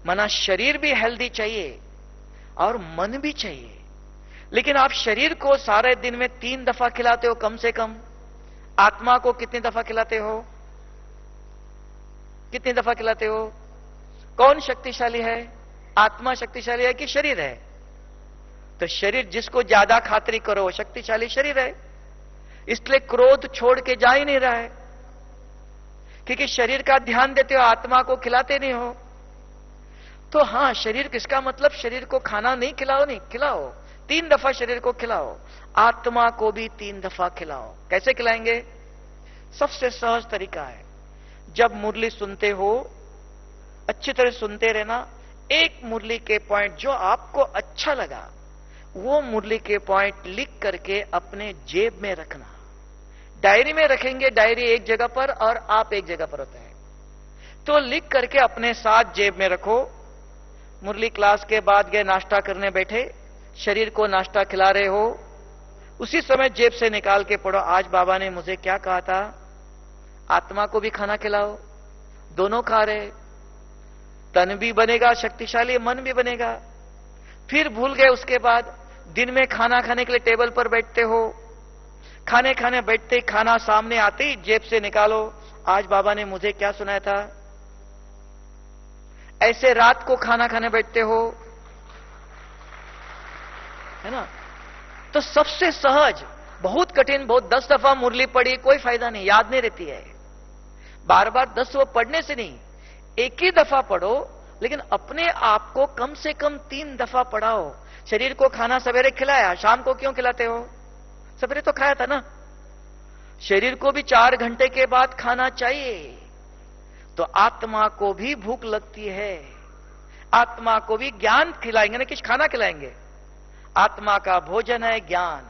मना शरीर भी हेल्दी चाहिए और मन भी चाहिए। लेकिन आप शरीर को सारे दिन में 3 दफा खिलाते हो कम से कम। आत्मा को कितनी दफा खिलाते हो? कितनी दफा खिलाते हो? कौन शक्तिशाली है? आत्मा शक्तिशाली है कि शरीर है? तो शरीर जिसको ज्यादा खातिरी करो वो शक्तिशाली शरीर है। इसलिए क्रोध छोड़ के जा ही नहीं रहा है, क्योंकि शरीर का ध्यान देते हो, आत्मा को खिलाते नहीं हो। तो हां, शरीर किसका मतलब शरीर को खाना नहीं खिलाओ, नहीं खिलाओ, 3 दफा शरीर को खिलाओ। आत्मा को भी 3 दफा खिलाओ। कैसे खिलाएंगे? सबसे सहज तरीका है, जब मुरली सुनते हो अच्छी तरह सुनते रहना। एक मुरली के पॉइंट जो आपको अच्छा लगा, वो मुरली के पॉइंट लिख करके अपने जेब में रखना। डायरी में रखेंगे, डायरी एक जगह पर और आप एक जगह पर होते हैं, तो लिख करके अपने साथ जेब में रखो। मुरली क्लास के बाद गए, नाश्ता करने बैठे, शरीर को नाश्ता खिला रहे हो, उसी समय जेब से निकाल के पढ़ो, आज बाबा ने मुझे क्या कहा था। आत्मा को भी खाना खिलाओ, दोनों खा रहे, तन भी बनेगा शक्तिशाली, मन भी बनेगा। फिर भूल गए, उसके बाद दिन में खाना खाने के लिए टेबल पर बैठते हो, खाने खाने बैठते खाना सामने आते ही जेब से निकालो, आज बाबा ने मुझे क्या सुनाया था। ऐसे रात को खाना खाने बैठते हो, है ना। तो सबसे सहज, बहुत कठिन, बहुत 10 दफा मुरली पढ़ी, कोई फायदा नहीं, याद नहीं रहती है। बार बार 10 वो पढ़ने से नहीं, एक ही दफा पढ़ो, लेकिन अपने आप को कम से कम 3 दफा पढ़ाओ। शरीर को खाना सवेरे खिलाया, शाम को क्यों खिलाते हो? सवेरे तो खाया था ना। शरीर को भी 4 घंटे के बाद खाना चाहिए। तो आत्मा को भी भूख लगती है, आत्मा को भी ज्ञान खिलाएंगे ना, किस खाना खिलाएंगे। आत्मा का भोजन है ज्ञान।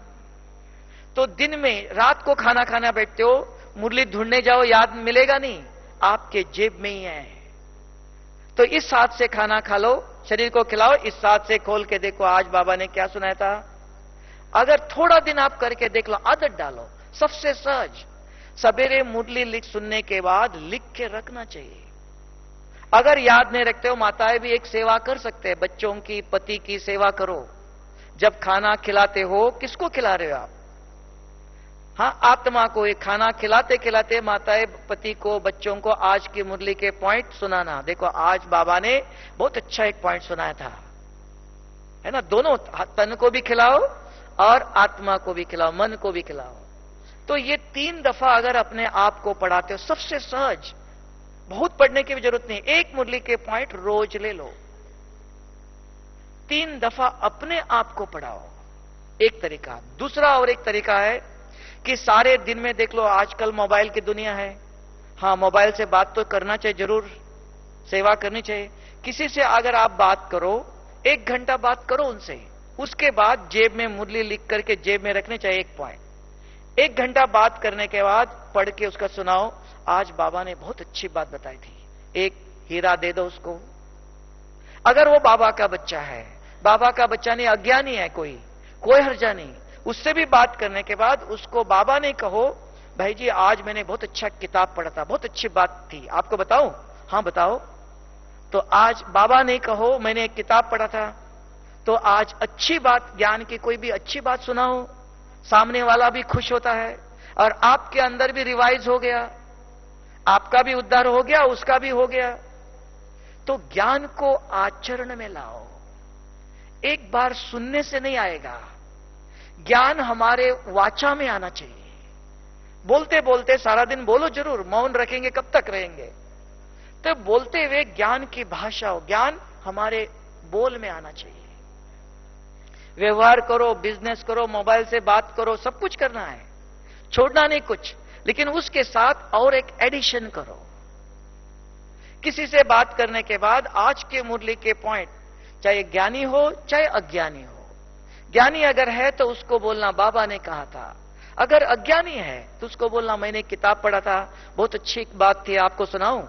तो दिन में रात को खाना खाना बैठते हो, मुरली ढूंढने जाओ, याद मिलेगा नहीं, आपके जेब में ही है। तो इस हाथ से खाना खा लो, शरीर को खिलाओ, इस हाथ से खोल के देखो आज बाबा ने क्या सुनाया था। अगर थोड़ा दिन आप करके देख लो, आदत डालो, सबसे सहज। सवेरे मुरली लिख सुनने के बाद लिख के रखना चाहिए। अगर याद नहीं रखते हो, माताएं भी एक सेवा कर सकते हैं, बच्चों की, पति की सेवा करो। जब खाना खिलाते हो, किसको खिला रहे हो आप? हां, आत्मा को। एक खाना खिलाते खिलाते माताएं पति को, बच्चों को आज की मुरली के पॉइंट सुनाना। देखो आज बाबा ने बहुत अच्छा एक पॉइंट सुनाया था, है ना। दोनों, तन को भी खिलाओ और आत्मा को भी खिलाओ, मन को भी खिलाओ। तो ये 3 दफा अगर अपने आप को पढ़ाते हो, सबसे सहज, बहुत पढ़ने की भी जरूरत नहीं, एक मुरली के पॉइंट रोज ले लो, 3 दफा अपने आप को पढ़ाओ, एक तरीका। दूसरा और एक तरीका है कि सारे दिन में देख लो, आजकल मोबाइल की दुनिया है। हां, मोबाइल से बात तो करना चाहिए, जरूर सेवा करनी चाहिए। किसी से अगर आप बात करो, 1 घंटा बात करो उनसे, उसके बाद जेब में मुरली लिख करके जेब में रखने चाहिए एक पॉइंट। 1 घंटा बात करने के बाद पढ़ के उसका सुनाओ, आज बाबा ने बहुत अच्छी बात बताई थी, एक हीरा दे दो उसको। अगर वो बाबा का बच्चा है, बाबा का बच्चा नहीं, अज्ञानी है कोई हर्जा नहीं, उससे भी बात करने के बाद उसको बाबा ने कहो, भाई जी आज मैंने बहुत अच्छा किताब पढ़ा था, बहुत अच्छी बात थी, आपको बताऊं? हां बताओ। तो आज बाबा ने कहो मैंने एक किताब पढ़ा था, तो आज अच्छी बात, ज्ञान की कोई भी अच्छी बात सुनाओ, सामने वाला भी खुश होता है और आपके अंदर भी रिवाइज हो गया, आपका भी उद्धार हो गया, उसका भी हो गया। तो ज्ञान को आचरण में लाओ। एक बार सुनने से नहीं आएगा, ज्ञान हमारे वाचा में आना चाहिए। बोलते बोलते सारा दिन बोलो जरूर, मौन रखेंगे कब तक रहेंगे। तो बोलते हुए ज्ञान की भाषा हो, ज्ञान हमारे बोल में आना चाहिए। व्यवहार करो, बिजनेस करो, मोबाइल से बात करो, सब कुछ करना है, छोड़ना नहीं कुछ, लेकिन उसके साथ और एक एडिशन करो। किसी से बात करने के बाद आज के मुरली के पॉइंट, चाहे ज्ञानी हो चाहे अज्ञानी हो, ज्ञानी अगर है तो उसको बोलना बाबा ने कहा था, अगर अज्ञानी है तो उसको बोलना मैंने किताब पढ़ा था, बहुत अच्छी बात थी, आपको सुनाऊं?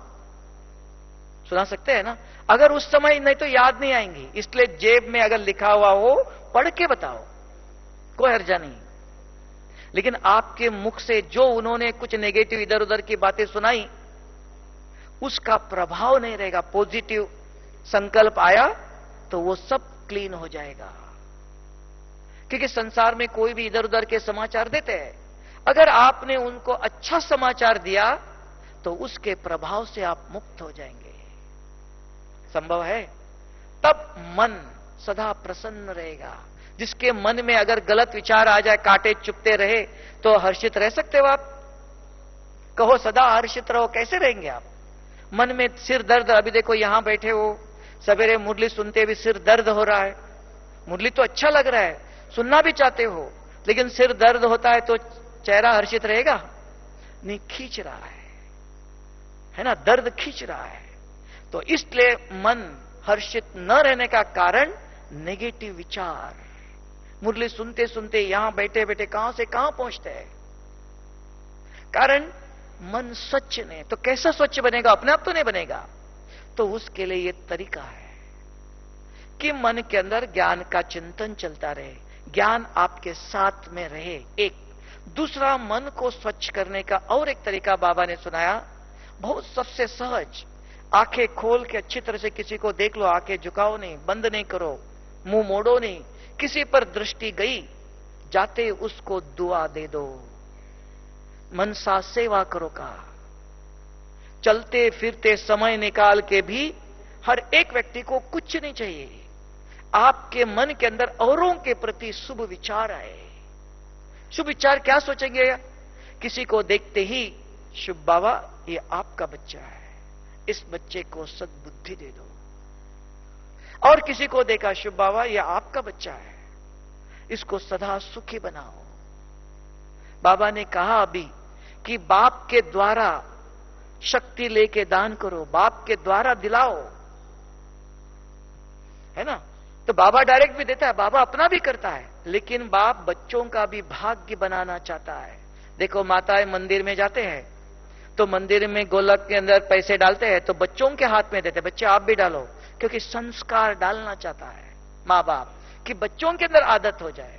सुना सकते हैं ना? अगर उस समय नहीं तो याद नहीं आएंगी, इसलिए जेब में अगर लिखा हुआ हो पढ़ के बताओ, कोई हर्जा नहीं। लेकिन आपके मुख से जो उन्होंने कुछ नेगेटिव इधर उधर की बातें सुनाई, उसका प्रभाव नहीं रहेगा। पॉजिटिव संकल्प आया तो वो सब क्लीन हो जाएगा। क्योंकि संसार में कोई भी इधर उधर के समाचार देते हैं, अगर आपने उनको अच्छा समाचार दिया तो उसके प्रभाव से आप मुक्त हो जाएंगे। संभव है? तब मन सदा प्रसन्न रहेगा। जिसके मन में अगर गलत विचार आ जाए, कांटे चुभते रहे, तो हर्षित रह सकते हो आप? कहो सदा हर्षित रहो, कैसे रहेंगे आप? मन में सिर दर्द, अभी देखो यहां बैठे हो, सवेरे मुरली सुनते भी सिर दर्द हो रहा है। मुरली तो अच्छा लग रहा है, सुनना भी चाहते हो, लेकिन सिर दर्द होता है तो चेहरा हर्षित रहेगा? नहीं, खींच रहा है ना? दर्द खींच रहा है। तो इसलिए मन हर्षित न रहने का कारण नेगेटिव विचार। मुरली सुनते सुनते यहां बैठे बैठे कहां से कहां पहुंचते हैं, कारण मन स्वच्छ नहीं। तो कैसा स्वच्छ बनेगा? अपने आप तो नहीं बनेगा। तो उसके लिए यह तरीका है कि मन के अंदर ज्ञान का चिंतन चलता रहे, ज्ञान आपके साथ में रहे। एक दूसरा, मन को स्वच्छ करने का और एक तरीका बाबा ने सुनाया, बहुत सबसे सहज। आंखें खोल के अच्छी तरह से किसी को देख लो, आंखें झुकाओ नहीं, बंद नहीं करो, मुंह मोड़ो नहीं। किसी पर दृष्टि गई, जाते उसको दुआ दे दो, मनसा सेवा करो का। चलते फिरते समय निकाल के भी हर एक व्यक्ति को कुछ नहीं चाहिए, आपके मन के अंदर औरों के प्रति शुभ विचार आए। शुभ विचार क्या सोचेंगे? किसी को देखते ही शुभ बाबा ये आपका बच्चा है, इस बच्चे को सद्बुद्धि दे दो। और किसी को देखा, शुभ बाबा ये आपका बच्चा है, इसको सदा सुखी बनाओ। बाबा ने कहा अभी कि बाप के द्वारा शक्ति लेके दान करो, बाप के द्वारा दिलाओ, है ना? तो बाबा डायरेक्ट भी देता है, बाबा अपना भी करता है, लेकिन बाप बच्चों का भी भाग्य बनाना चाहता है। देखो माताएं मंदिर में जाते हैं तो मंदिर में गोलक के अंदर पैसे डालते हैं तो बच्चों के हाथ में देते हैं, बच्चे आप भी डालो, क्योंकि संस्कार डालना चाहता है मां बाप कि बच्चों के अंदर आदत हो जाए।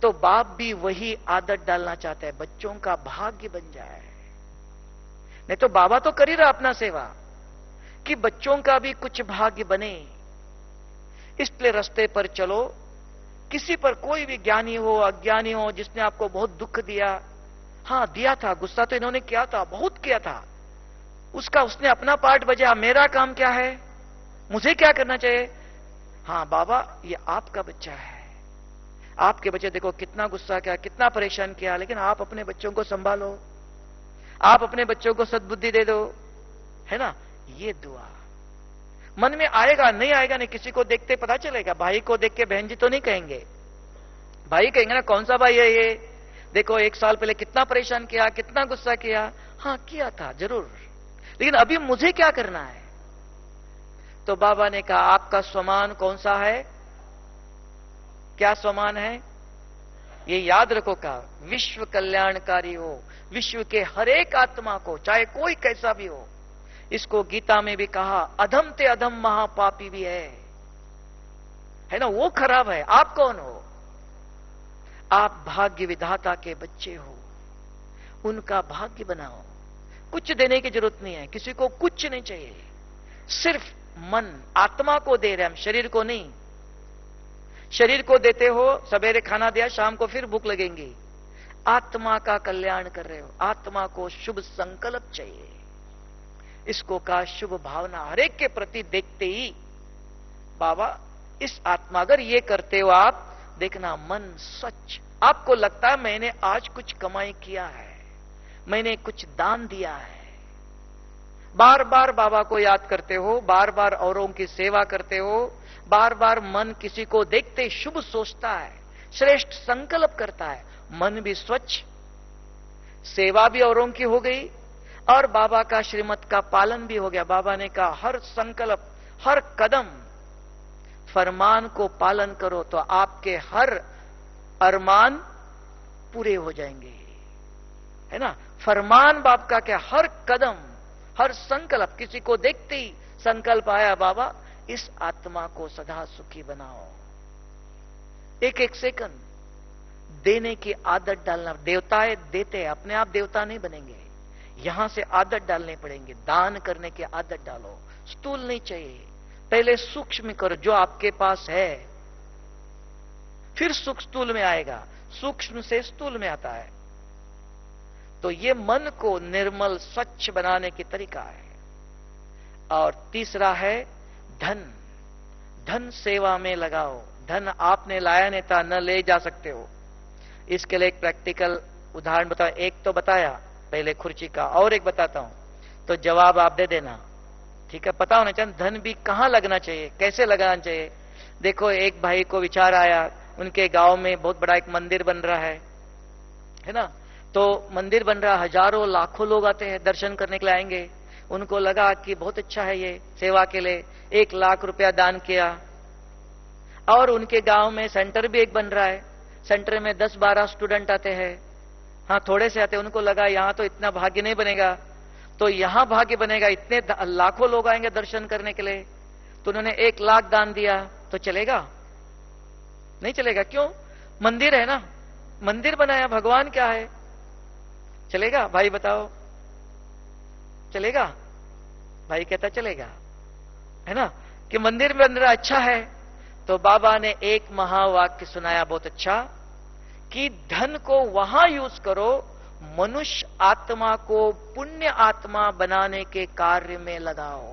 तो बाप भी वही आदत डालना चाहता है, बच्चों का भाग्य बन जाए। नहीं तो बाबा तो कर ही रहा अपना सेवा, कि बच्चों का भी कुछ भाग्य बने। इसलिए रास्ते पर चलो, किसी पर कोई भी ज्ञानी हो अज्ञानी हो जिसने आपको बहुत दुख दिया, हां दिया था, गुस्सा तो इन्होंने किया था, बहुत किया था, उसने अपना पार्ट बजा, मेरा काम क्या है, मुझे क्या करना चाहिए? हां बाबा ये आपका बच्चा है, आपके बच्चे देखो कितना गुस्सा किया, कितना परेशान किया, लेकिन आप अपने बच्चों को संभालो, आप अपने बच्चों को सद्बुद्धि दे दो, है ना? ये दुआ मन में आएगा, नहीं आएगा नहीं, किसी को देखते पता चलेगा। भाई को देख के बहन जी तो नहीं कहेंगे, भाई कहेंगे ना कौन सा भाई है ये, देखो 1 साल पहले कितना परेशान किया, कितना गुस्सा किया। हां किया था जरूर, लेकिन अभी मुझे क्या करना है? तो बाबा ने कहा आपका स्वमान कौन सा है, क्या स्वमान है, ये याद रखो का विश्व कल्याणकारी हो, विश्व के हर एक आत्मा को, चाहे कोई कैसा भी हो। इसको गीता में भी कहा, अधम ते अधम महापापी भी है ना? वो खराब है, आप कौन हो? आप भाग्य विधाता के बच्चे हो, उनका भाग्य बनाओ। कुछ देने की जरूरत नहीं है, किसी को कुछ नहीं चाहिए, सिर्फ मन आत्मा को दे रहे हम, शरीर को नहीं। शरीर को देते हो, सवेरे खाना दिया, शाम को फिर भूख लगेंगी। आत्मा का कल्याण कर रहे हो, आत्मा को शुभ संकल्प चाहिए, इसको कहा शुभ भावना हर एक के प्रति देखते ही। बाबा इस आत्मा अगर ये करते हो आप, देखना मन स्वच्छ, आपको लगता है मैंने आज कुछ कमाई किया है, मैंने कुछ दान दिया है। बार बार बाबा को याद करते हो, बार बार औरों की सेवा करते हो, बार बार मन किसी को देखते शुभ सोचता है, श्रेष्ठ संकल्प करता है, मन भी स्वच्छ, सेवा भी औरों की हो गई और बाबा का श्रीमत का पालन भी हो गया। बाबा ने कहा हर संकल्प, हर कदम फरमान को पालन करो तो आपके हर अरमान पूरे हो जाएंगे, है ना। फरमान बाप का क्या, हर कदम, हर संकल्प, किसी को देखते ही संकल्प आया, बाबा इस आत्मा को सदा सुखी बनाओ। एक एक सेकंड देने की आदत डालना। देवताएं देते हैं, अपने आप देवता नहीं बनेंगे, यहां से आदत डालने पड़ेंगे। दान करने की आदत डालो। स्थूल नहीं चाहिए, पहले सूक्ष्म करो जो आपके पास है, फिर सुख स्थूल में आएगा, सूक्ष्म से स्थूल में आता है। तो ये मन को निर्मल स्वच्छ बनाने की तरीका है। और तीसरा है धन। धन सेवा में लगाओ। धन आपने लाया नहीं था, न ले जा सकते हो। इसके लिए एक प्रैक्टिकल उदाहरण बताओ। एक तो बताया पहले खुर्ची का, और एक बताता हूं, तो जवाब आप दे देना, ठीक है। पता होना चाहिए धन भी कहां लगना चाहिए, कैसे लगाना चाहिए। देखो, एक भाई को विचार आया, उनके गांव में बहुत बड़ा एक मंदिर बन रहा है ना। तो मंदिर बन रहा, हजारों लाखों लोग आते हैं, दर्शन करने के लिए आएंगे। उनको लगा कि बहुत अच्छा है ये सेवा के लिए, 1 लाख रुपया दान किया। और उनके गांव में सेंटर भी एक बन रहा है, सेंटर में 10-12 स्टूडेंट आते हैं, हाँ थोड़े से आते हैं। उनको लगा यहां तो इतना भाग्य नहीं बनेगा, तो यहां भाग्य बनेगा, इतने लाखों लोग आएंगे दर्शन करने के लिए। तो उन्होंने 1 लाख दान दिया, तो चलेगा? नहीं चलेगा। क्यों? मंदिर है ना, मंदिर बनाया, भगवान क्या है, चलेगा? भाई बताओ, चलेगा? भाई कहता चलेगा, है ना, कि मंदिर बन रहा, अच्छा है। तो बाबा ने एक महावाक्य सुनाया बहुत अच्छा, कि धन को वहां यूज करो, मनुष्य आत्मा को पुण्य आत्मा बनाने के कार्य में लगाओ।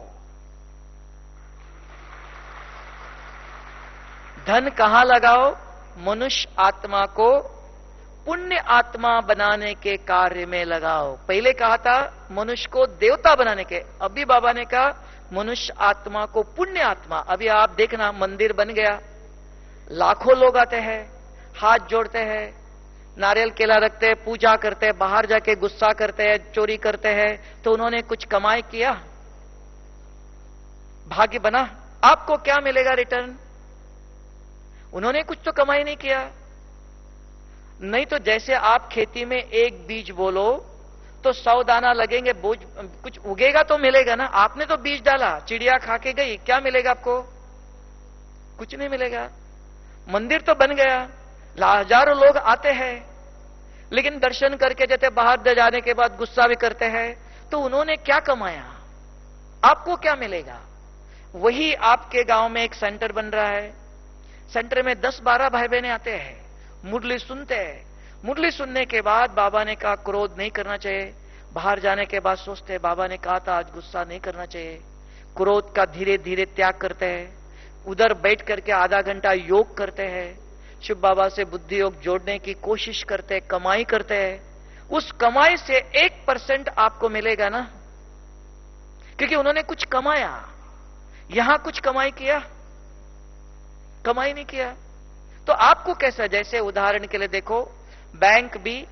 धन कहां लगाओ? मनुष्य आत्मा को पुण्य आत्मा बनाने के कार्य में लगाओ। पहले कहा था मनुष्य को देवता बनाने के, अभी बाबा ने कहा मनुष्य आत्मा को पुण्य आत्मा। अभी आप देखना, मंदिर बन गया, लाखों लोग आते हैं, हाथ जोड़ते हैं, नारियल केला रखते हैं, पूजा करते हैं, बाहर जाके गुस्सा करते हैं, चोरी करते हैं। तो उन्होंने कुछ कमाई किया, भाग्य बना, आपको क्या मिलेगा रिटर्न? उन्होंने कुछ तो कमाई नहीं किया। नहीं तो जैसे आप खेती में एक बीज बोलो तो 100 दाना लगेंगे, बोझ कुछ उगेगा तो मिलेगा ना। आपने तो बीज डाला, चिड़िया खा के गई, क्या मिलेगा आपको? कुछ नहीं मिलेगा। मंदिर तो बन गया, हजारों लोग आते हैं, लेकिन दर्शन करके जाते, बाहर जाने के बाद गुस्सा भी करते हैं। तो उन्होंने क्या कमाया? आपको क्या मिलेगा? वही आपके गांव में एक सेंटर बन रहा है, सेंटर में 10-12 भाई बहने आते हैं, मुरली सुनते हैं। मुरली सुनने के बाद बाबा ने कहा क्रोध नहीं करना चाहिए। बाहर जाने के बाद सोचते हैं, बाबा ने कहा था आज गुस्सा नहीं करना चाहिए। क्रोध का धीरे धीरे त्याग करते हैं। उधर बैठ करके आधा घंटा योग करते हैं, शिव बाबा से बुद्धि योग जोड़ने की कोशिश करते हैं, कमाई करते हैं। उस कमाई से 1% आपको मिलेगा ना, क्योंकि उन्होंने कुछ कमाया। यहां कुछ कमाई किया? कमाई नहीं किया। तो आपको कैसा? जैसे उदाहरण के लिए देखो, बैंक भी,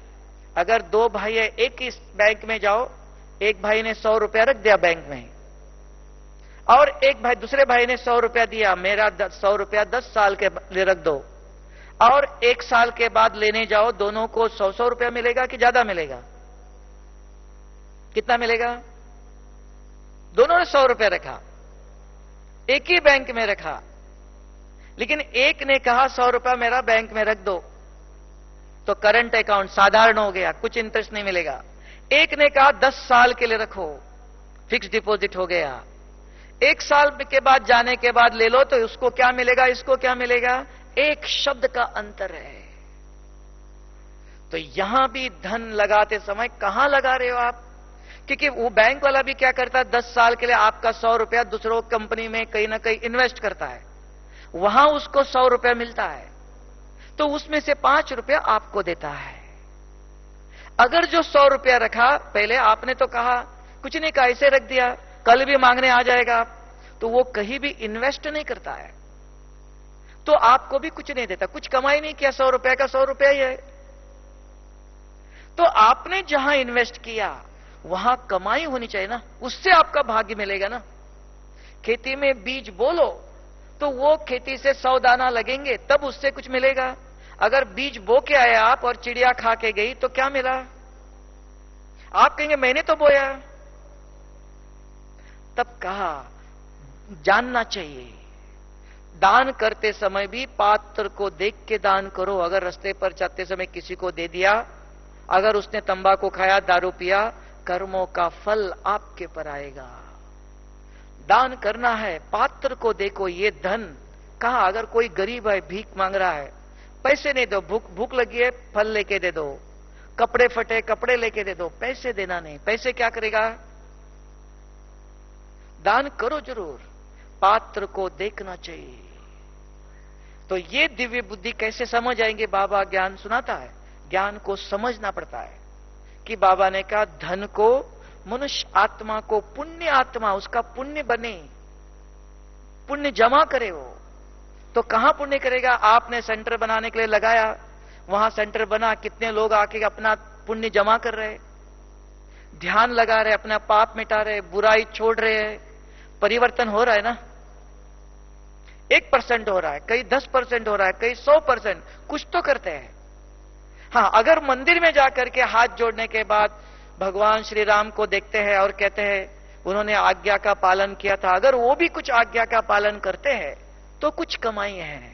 अगर 2 भाई है, एक ही बैंक में जाओ, एक भाई ने 100 रुपया रख दिया बैंक में, और एक भाई, दूसरे भाई ने 100 रुपया दिया, मेरा 100 रुपया 10 साल के लिए रख दो, और 1 साल के बाद लेने जाओ, दोनों को 100-100 रुपया मिलेगा कि ज्यादा मिलेगा? कितना मिलेगा? दोनों ने 100 रुपया रखा, एक ही बैंक में रखा, लेकिन एक ने कहा 100 रुपया मेरा बैंक में रख दो, तो करंट अकाउंट साधारण हो गया, कुछ इंटरेस्ट नहीं मिलेगा। एक ने कहा 10 साल के लिए रखो, फिक्स डिपॉजिट हो गया। 1 साल के बाद जाने के बाद ले लो, तो उसको क्या मिलेगा, इसको क्या मिलेगा? एक शब्द का अंतर है। तो यहां भी धन लगाते समय कहां लगा रहे हो आप? क्योंकि वो बैंक वाला भी क्या करता है, 10 साल के लिए आपका 100 रुपया दूसरों कंपनी में कहीं ना कहीं इन्वेस्ट करता है, वहां उसको 100 रुपया मिलता है, तो उसमें से 5 रुपया आपको देता है। अगर जो 100 रुपया रखा, पहले आपने तो कहा, कुछ नहीं कहा, ऐसे रख दिया, कल भी मांगने आ जाएगा, तो वो कहीं भी इन्वेस्ट नहीं करता है, तो आपको भी कुछ नहीं देता, कुछ कमाई नहीं किया, 100 रुपया का 100 रुपया ही है। तो आपने जहां इन्वेस्ट किया वहां कमाई होनी चाहिए ना, उससे आपका भाग्य मिलेगा ना। खेती में बीज बोलो, तो वो खेती से 100 दाना लगेंगे तब उससे कुछ मिलेगा। अगर बीज बो के आए आप और चिड़िया खा के गई तो क्या मिला? आप कहेंगे मैंने तो बोया। तब कहा जानना चाहिए, दान करते समय भी पात्र को देख के दान करो। अगर रास्ते पर जाते समय किसी को दे दिया, अगर उसने तंबाकू खाया, दारू पिया, कर्मों का फल आपके पर आएगा। दान करना है, पात्र को देखो। ये धन कहा, अगर कोई गरीब है, भीख मांग रहा है, पैसे नहीं दो, भूख लगी है, फल लेके दे दो। कपड़े फटे, कपड़े लेके दे दो, पैसे देना नहीं। पैसे क्या करेगा? दान करो जरूर, पात्र को देखना चाहिए। तो ये दिव्य बुद्धि कैसे समझ आएंगे? बाबा ज्ञान सुनाता है, ज्ञान को समझना पड़ता है। कि बाबा ने कहा धन को, मनुष्य आत्मा को पुण्य आत्मा, उसका पुण्य बने, पुण्य जमा करे वो। तो कहां पुण्य करेगा? आपने सेंटर बनाने के लिए लगाया, वहां सेंटर बना, कितने लोग आके अपना पुण्य जमा कर रहे, ध्यान लगा रहे, अपना पाप मिटा रहे, बुराई छोड़ रहे हैं। परिवर्तन हो रहा है ना? 1% हो रहा है, कई 10% हो रहा है, कई 100%, कुछ तो करते हैं। हां, अगर मंदिर में जाकर के हाथ जोड़ने के बाद भगवान श्री राम को देखते हैं और कहते हैं उन्होंने आज्ञा का पालन किया था, अगर वो भी कुछ आज्ञा का पालन करते हैं तो कुछ कमाई है।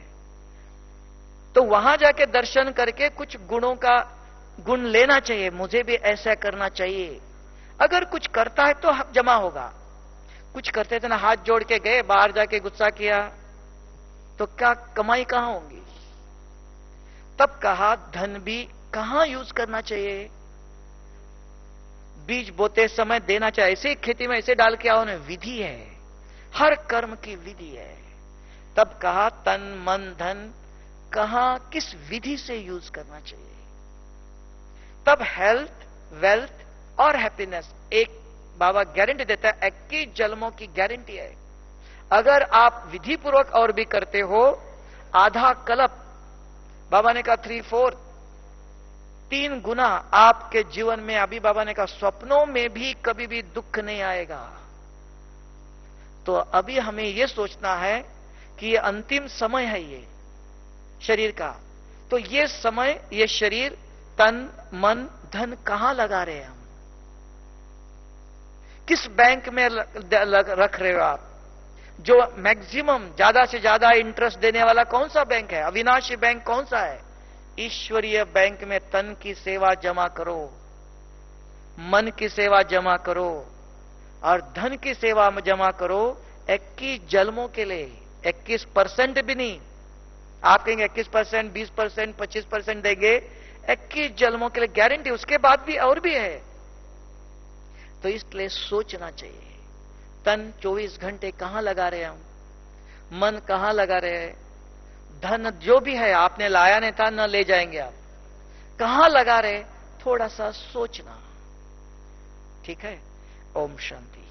तो वहां जाके दर्शन करके कुछ गुणों का गुण लेना चाहिए, मुझे भी ऐसा करना चाहिए। अगर कुछ करता है तो जमा होगा। कुछ करते थे ना, हाथ जोड़ के गए, बाहर जाके गुस्सा किया, तो क्या कमाई कहां होगी? तब कहा धन भी कहां यूज करना चाहिए? बीज बोते समय देना चाहिए। ऐसे खेती में ऐसे डाल के आओ ना, विधि है, हर कर्म की विधि है। तब कहा तन मन धन कहां किस विधि से यूज करना चाहिए। तब हेल्थ, वेल्थ और हैप्पीनेस एक बाबा गारंटी देता है, 21 जन्मों की गारंटी है। अगर आप विधि पूर्वक और भी करते हो, आधा कल्प, बाबा ने कहा 3/4, 3 गुना आपके जीवन में, अभी बाबा ने कहा स्वप्नों में भी कभी भी दुख नहीं आएगा। तो अभी हमें यह सोचना है कि ये अंतिम समय है ये शरीर का। तो ये समय, ये शरीर, तन मन धन कहां लगा रहे हैं हम? किस बैंक में रख रहे हो आप? जो मैक्सिमम, ज्यादा से ज्यादा इंटरेस्ट देने वाला कौन सा बैंक है? अविनाशी बैंक कौन सा है? ईश्वरीय बैंक में तन की सेवा जमा करो, मन की सेवा जमा करो और धन की सेवा में जमा करो। 21 जन्मों के लिए, 21% भी नहीं। आप कहेंगे 21%, 20%, 25% देंगे, 21 जन्मों के लिए गारंटी। उसके बाद भी और भी है। तो इसलिए सोचना चाहिए, तन 24 घंटे कहां लगा रहे हम, मन कहां लगा रहे हैं, धन जो भी है आपने लाया नहीं था, न ले जाएंगे आप, कहां लगा रहे, थोड़ा सा सोचना। ठीक है। ओम शांति।